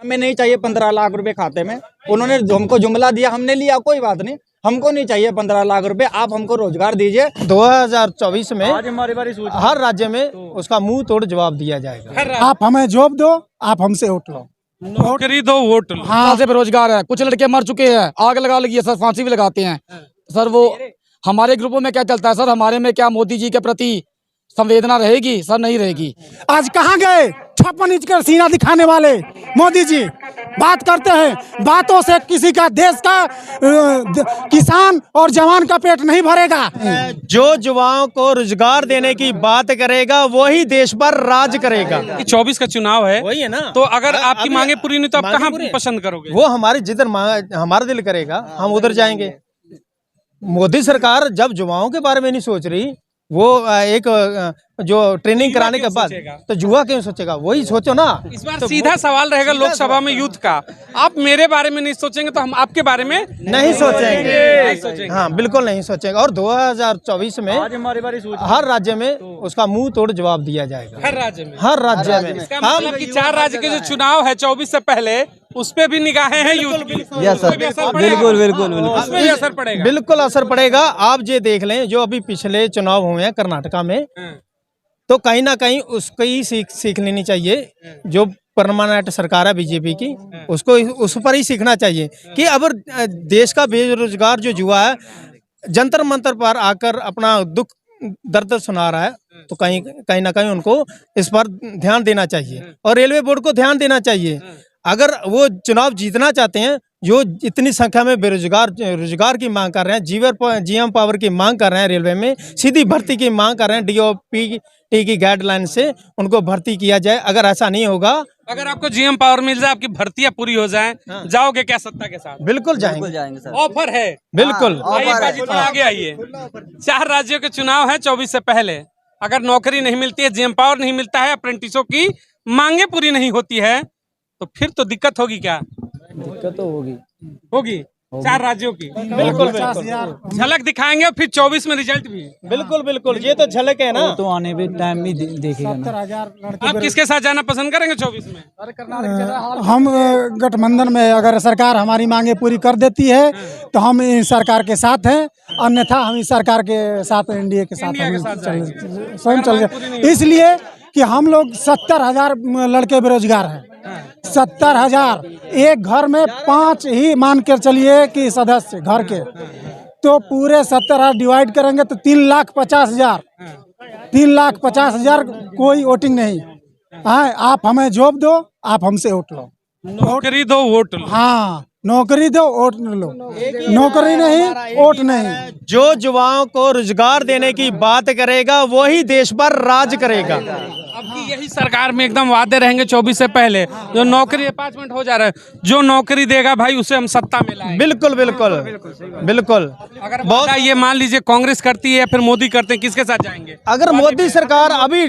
हमें नहीं चाहिए 15 लाख रुपए खाते में। उन्होंने हमको जुमला दिया, हमने लिया, कोई बात नहीं, हमको नहीं चाहिए 15 लाख रुपए, आप हमको रोजगार दीजिए। 2024 में हर राज्य में उसका मुंह तोड़ जवाब दिया जाएगा। आप हमें जॉब दो, आप हमसे वोट लो, नौकरी दो, वोट लो। हाँ से बेरोजगार है, कुछ लड़के मर चुके हैं, आग लगा लगी है सर, फांसी भी लगाते हैं सर। वो हमारे ग्रुपों में क्या चलता है सर, हमारे में क्या मोदी जी के प्रति संवेदना रहेगी सर? नहीं रहेगी। आज कहाँ गए 56 इंच का सीना दिखाने वाले मोदी जी? बात करते हैं, बातों से किसी का देश का किसान और जवान का पेट नहीं भरेगा। जो युवाओं को रोजगार देने की बात करेगा वही देश पर राज करेगा। 24 का चुनाव है, वही है ना। तो अगर आपकी मांगे पूरी नहीं तो आप कहाँ पसंद करोगे? वो हमारी जिधर हमारा दिल करेगा हम उधर जाएंगे। मोदी सरकार जब युवाओं के बारे में नहीं सोच रही, वो एक जो ट्रेनिंग कराने के बाद, तो युवा क्यों सोचेगा? वही सोचो ना। इस बार तो सीधा सवाल रहेगा लोकसभा में यूथ का। आप मेरे बारे में नहीं सोचेंगे तो हम आपके बारे में नहीं सोचेंगे। हाँ बिल्कुल नहीं सोचेंगे। और 2024 में हर राज्य में उसका मुंह तोड़ जवाब दिया जाएगा। हर राज्य में, हर राज्य में। इसका मतलब कि 4 राज्य के जो चुनाव है 24 से पहले, उस पे भी निगाहें हैं यूथ की। बिल्कुल बिल्कुल उसमें भी असर पड़ेगा। बिल्कुल असर पड़ेगा। आप ये देख लें, जो अभी पिछले चुनाव हुए हैं कर्नाटका में, तो कहीं ना कहीं उसको ही सीख लेनी चाहिए। जो परमानेंट सरकार है बीजेपी की, उसको उस पर ही सीखना चाहिए कि अब देश का बेरोजगार जो युवा है जंतर मंतर पर आकर अपना दुख दर्द सुना रहा है, तो कहीं ना कहीं उनको इस पर ध्यान देना चाहिए और रेलवे बोर्ड को ध्यान देना चाहिए। अगर वो चुनाव जीतना चाहते हैं, जो इतनी संख्या में रोजगार की मांग कर रहे हैं, जीएम पावर की मांग कर रहे हैं, रेलवे में सीधी भर्ती की मांग कर रहे हैं, डीओपी की गाइडलाइन से उनको भर्ती किया जाए। अगर ऐसा नहीं होगा, अगर आपको जीएम पावर मिल जाए, आपकी भर्तियां पूरी हो जाएं, जाओगे क्या सत्ता के साथ? बिल्कुल जाएंगे सर। ऑफर है, बिल्कुल। आगे आइए। 4 राज्यों के चुनाव है 24 से पहले। अगर नौकरी नहीं मिलती है, जीएम पावर नहीं मिलता है, अप्रेंटिसों की मांगे पूरी नहीं होती है, तो फिर तो दिक्कत होगी। क्या दिक्कत तो होगी? 4 राज्यों की बिल्कुल झलक दिखाएंगे और फिर 24 में रिजल्ट भी। बिल्कुल ये तो झलक है ना। तो आने भी टाइम भी देखेगा ना। आप किसके साथ जाना पसंद करेंगे 24 में? हम गठबंधन में, अगर सरकार हमारी मांगे पूरी कर देती है तो हम इस सरकार के साथ हैं, अन्यथा हम इस सरकार के साथ, एनडीए के साथ स्वयं चल जाए। इसलिए कि हम लोग 70,000 लड़के बेरोजगार हैं। 70,000, एक घर में 5 ही मान कर चलिए कि सदस्य घर के, तो पूरे 70,000 डिवाइड करेंगे तो 3,50,000। 3,50,000 कोई वोटिंग नहीं है। आप हमें जॉब दो, आप हमसे वोट लो। नौकरी दो, वोट लो। हाँ, नौकरी दो, वोट लो। नौकरी नहीं, वोट नहीं। जो युवाओं को रोजगार देने की बात करेगा वही देश पर राज करेगा। अब की यही सरकार में एकदम वादे रहेंगे 24 से पहले। जो नौकरी, 5 मिनट हो जा रहा है, जो नौकरी देगा भाई उसे हम सत्ता में लाएंगे। बिल्कुल। अगर बहुत ये मान लीजिए कांग्रेस करती है या फिर मोदी करते हैं, किसके साथ जाएंगे? अगर मोदी सरकार अभी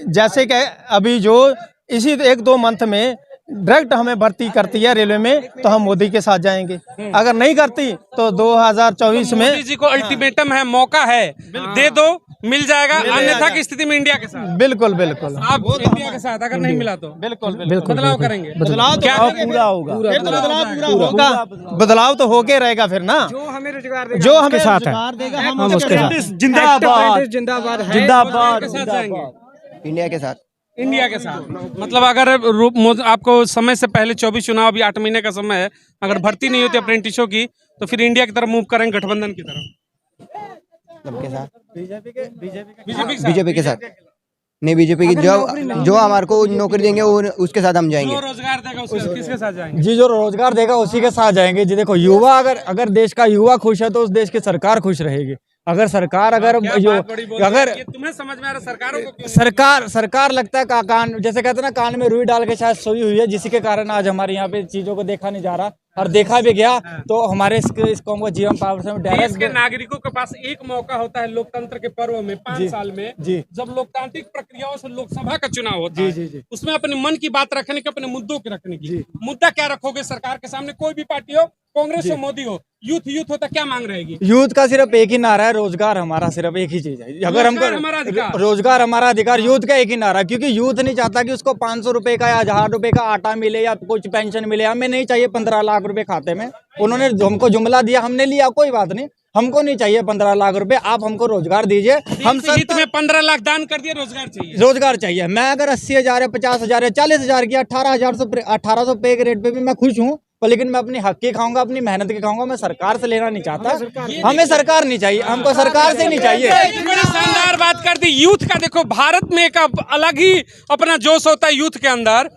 जैसे कि अभी जो इसी 1-2 मंथ में डायरेक्ट हमें भर्ती करती है रेलवे में, तो हम मोदी के साथ जाएंगे। अगर नहीं करती तो 2024 में मोदी जी को अल्टीमेटम है, मौका है, दे दो, मिल जाएगा। अन्यथा की स्थिति में इंडिया के साथ। बिल्कुल आप इंडिया के साथ, अगर नहीं मिला तो बिल्कुल बदलाव करेंगे। बदलाव क्या पूरा होगा। बदलाव तो होके रहेगा फिर ना। जो हमें रोजगार साथ है, हम उसके साथ। जिंदाबाद के साथ जाएंगे। इंडिया के साथ मतलब अगर आपको समय से पहले 24 चुनाव, अभी 8 महीने का समय है, अगर भर्ती नहीं होती अप्रेंटिसों की, तो फिर इंडिया की तरफ मूव करेंगे, गठबंधन की तरफ। बीजेपी के साथ नहीं, बीजेपी की जो हमारे को नौकरी देंगे वो उसके साथ हम जाएंगे। जो रोजगार देगा उसके किसके साथ जाएंगे? जी, जो रोजगार देगा उसी के साथ जाएंगे। जी देखो, युवा अगर देश का युवा खुश है तो उस देश की सरकार खुश रहेगी। अगर सरकार तुम्हें समझ में आ रहा सरकारों को सरकार लगता है कान, जैसे कहते हैं ना, कान में रुई डाल के शायद सोई हुई है, जिसी के कारण आज हमारे यहाँ पे चीजों को देखा नहीं जा रहा। और देखा भी गया तो हमारे इस कौम को जीएम पावर से देश डायरेक्ट के नागरिकों के पास एक मौका होता है लोकतंत्र के पर्व में 5 साल में, जब लोकतांत्रिक प्रक्रियाओं से लोकसभा का चुनाव होता है, उसमें अपने मन की बात रखने की, अपने मुद्दों के रखने की। मुद्दा क्या रखोगे सरकार के सामने? कोई भी पार्टी हो, कांग्रेस हो, मोदी हो, यूथ हो, तो क्या मांग रहेगी? यूथ का सिर्फ एक ही नारा है, रोजगार हमारा सिर्फ एक ही चीज है। अगर हमको रोजगार हमारा अधिकार, यूथ का एक ही नारा, क्योंकि यूथ नहीं चाहता कि उसको 500 रुपए का या 1000 रुपए का आटा मिले या कुछ पेंशन मिले। हमें नहीं चाहिए 15 लाख रुपए खाते में। उन्होंने हमको जुमला दिया, हमने लिया, कोई बात नहीं, हमको नहीं चाहिए 15 लाख रुपए, आप हमको रोजगार दीजिए। हम हित में 15 लाख दान कर दिए, रोजगार चाहिए। रोजगार चाहिए। मैं अगर 80,000 है, 50,000 है, 40,000 की 18,000 पे के रेट पे भी मैं खुश हूँ, लेकिन मैं अपनी हक की खाऊंगा, अपनी मेहनत की खाऊंगा। मैं सरकार से लेना नहीं चाहता, हमें सरकार नहीं चाहिए, हमको सरकार से नहीं चाहिए। बड़ी शानदार बात कर दी यूथ का। देखो भारत में एक अलग ही अपना जोश होता है यूथ के अंदर।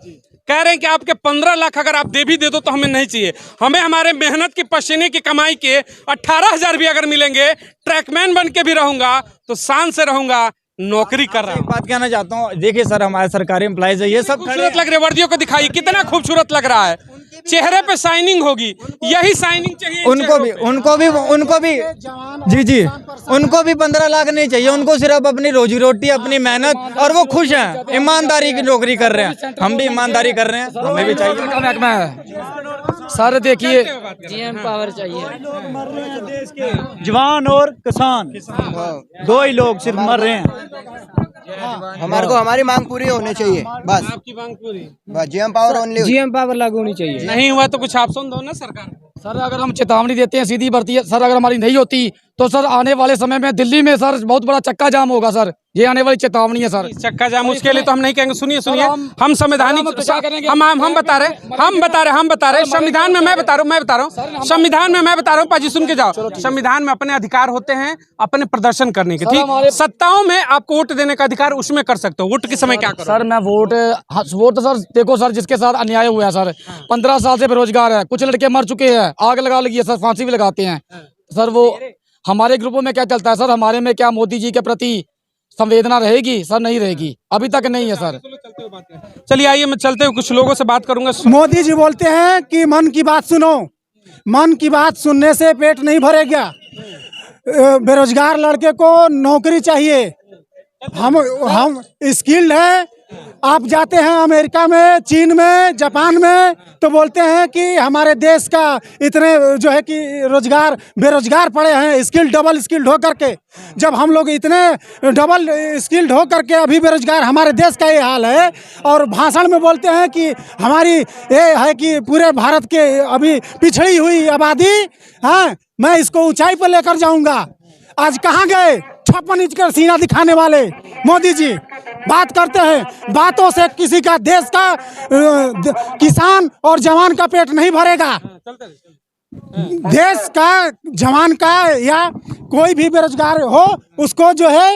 कह रहे हैं कि आपके 15 लाख अगर आप दे भी दे दो तो हमें नहीं चाहिए, हमें हमारे मेहनत की पसीने की कमाई के 18,000 भी अगर मिलेंगे, ट्रैकमैन बन के भी रहूंगा तो शान से रहूंगा, नौकरी कर रहा हूँ। बात कहना चाहता हूँ, देखिए सर, हमारे सरकारी एम्प्लॉइज है, ये सब खूबसूरत लग रहे हैं, वर्दियों को दिखाइए, कितना खूबसूरत लग रहा है, चेहरे पे शाइनिंग होगी, यही शाइनिंग चाहिए उनको भी जी उनको भी 15 लाख नहीं चाहिए। उनको सिर्फ अपनी रोजी रोटी, अपनी मेहनत, और वो खुश हैं, ईमानदारी की नौकरी कर रहे हैं। हम भी ईमानदारी कर रहे हैं, हमें भी चाहिए। सर देखिए, जीएम पावर चाहिए। जवान और किसान दो ही लोग सिर्फ मर रहे हैं। हमारे को हमारी मांग पूरी होनी चाहिए, बस। आपकी मांग पूरी, बस GM power only. GM power लागू होनी चाहिए। नहीं हुआ तो कुछ ऑप्शन दो ना सरकार। सर अगर हम चेतावनी देते हैं सीधी भर्ती है, सर अगर हमारी नहीं होती तो सर आने वाले समय में दिल्ली में सर बहुत बड़ा चक्का जाम होगा। सर ये आने वाली चेतावनी है सर। चक्का जाम उसके लिए तो हम नहीं कहेंगे। सुनिए हम संवैधानिक हम बता रहे संविधान में, मैं बता रहा हूँ संविधान में, मैं बता रहा हूँ पाजी, सुन के जाओ। संविधान में अपने अधिकार होते हैं अपने प्रदर्शन करने के, ठीक। सत्ताओं में आपको वोट देने का अधिकार उसमें कर सकते हो। वोट के समय क्या करो? सर मैं वोट तो सर देखो सर, जिसके साथ अन्याय हुआ है सर, 15 साल से बेरोजगार है, कुछ लड़के मर चुके हैं, आग लगा लगी है सर, फांसी भी लगाते हैं सर। वो हमारे ग्रुपों में क्या चलता है सर, हमारे में क्या मोदी जी के प्रति संवेदना रहेगी? सर नहीं रहेगी, अभी तक नहीं है सर। चलिए आइए मैं चलते हुए कुछ लोगों से बात करूंगा। मोदी जी बोलते हैं कि मन की बात सुनो, मन की बात सुनने से पेट नहीं भरेगा। बेरोजगार लड़के को नौकरी चाहिए। हम स्किल्ड है। आप जाते हैं अमेरिका में, चीन में, जापान में, तो बोलते हैं कि हमारे देश का इतने जो है कि बेरोजगार पड़े हैं, स्किल्ड डबल स्किल्ड हो करके। जब हम लोग इतने डबल स्किल्ड हो करके अभी बेरोजगार, हमारे देश का ये हाल है, और भाषण में बोलते हैं कि हमारी ये है कि पूरे भारत के अभी पिछड़ी हुई आबादी, हाँ मैं इसको ऊंचाई पर लेकर जाऊंगा। आज कहाँ गए 56 इंच का सीना दिखाने वाले मोदी जी? बात करते हैं, बातों से किसी का, देश का किसान और जवान का पेट नहीं भरेगा। देश का जवान का या कोई भी बेरोजगार हो, उसको जो है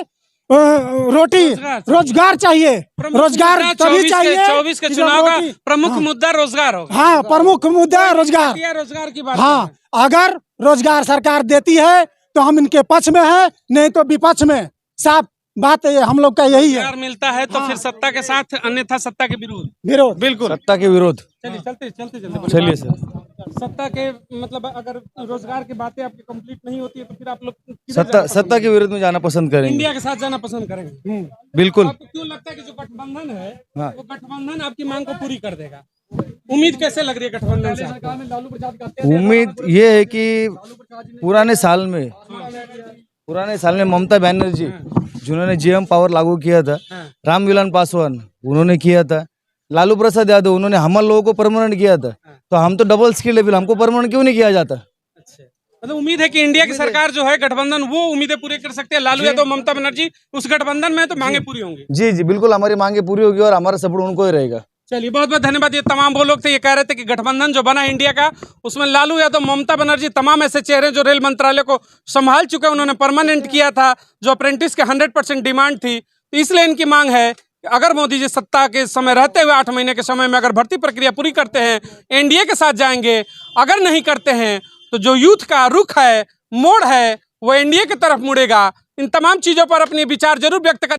रोजगार चाहिए। रोजगार तभी चाहिए। 24 के चुनाव का प्रमुख मुद्दा रोजगार होगा। हाँ, प्रमुख मुद्दा रोजगार। रोजगार की बात। हाँ, अगर रोजगार सरकार देती है तो हम इनके पक्ष में हैं, नहीं तो विपक्ष में। साफ बात हम लोग का यही है। मिलता है तो फिर सत्ता के साथ, अन्यथा सत्ता के विरोध। बिल्कुल सत्ता के विरोध। चलते चलिए सर। सत्ता के मतलब अगर रोजगार की बातें आपकी कंप्लीट नहीं होती है तो फिर आप लोग सत्ता के विरोध में जाना पसंद करेंगे। इंडिया के साथ जाना पसंद करेंगे। बिल्कुल। आपको क्यों लगता है कि जो गठबंधन है, वो गठबंधन आपकी मांग को पूरी कर देगा? उम्मीद कैसे लग रही है गठबंधन से? उम्मीद ये है कि पुराने साल में ममता बनर्जी जिन्होंने जीएम पावर लागू किया था, रामविलास पासवान उन्होंने किया था, लालू प्रसाद यादव उन्होंने हम लोगों को परमानेंट किया था। तो हम तो डबल स्किल है, हमको परमानेंट क्यों नहीं किया जाता? मतलब उम्मीद है कि इंडिया की सरकार जो है गठबंधन, वो उम्मीदें पूरी कर सकते हैं। लालू यादव, ममता बनर्जी उस गठबंधन में तो मांगे पूरी होंगी। जी जी बिल्कुल, हमारी मांगे पूरी होगी और हमारा सपोर्ट उनको ही रहेगा। चलिए बहुत बहुत धन्यवाद। ये तमाम वो लोग थे, ये कह रहे थे कि गठबंधन जो बना इंडिया का, उसमें लालू यादव, ममता बनर्जी, तमाम ऐसे चेहरे जो रेल मंत्रालय को संभाल चुके हैं, उन्होंने परमानेंट किया था। जो अप्रेंटिस के 100% डिमांड थी, तो इसलिए इनकी मांग है कि अगर मोदी जी सत्ता के समय रहते हुए 8 महीने के समय में अगर भर्ती प्रक्रिया पूरी करते हैं, एनडीए के साथ जाएंगे। अगर नहीं करते हैं तो जो यूथ का रुख है, मोड़ है, वो एनडीए की तरफ मुड़ेगा। इन तमाम चीज़ों पर अपने विचार जरूर व्यक्त कर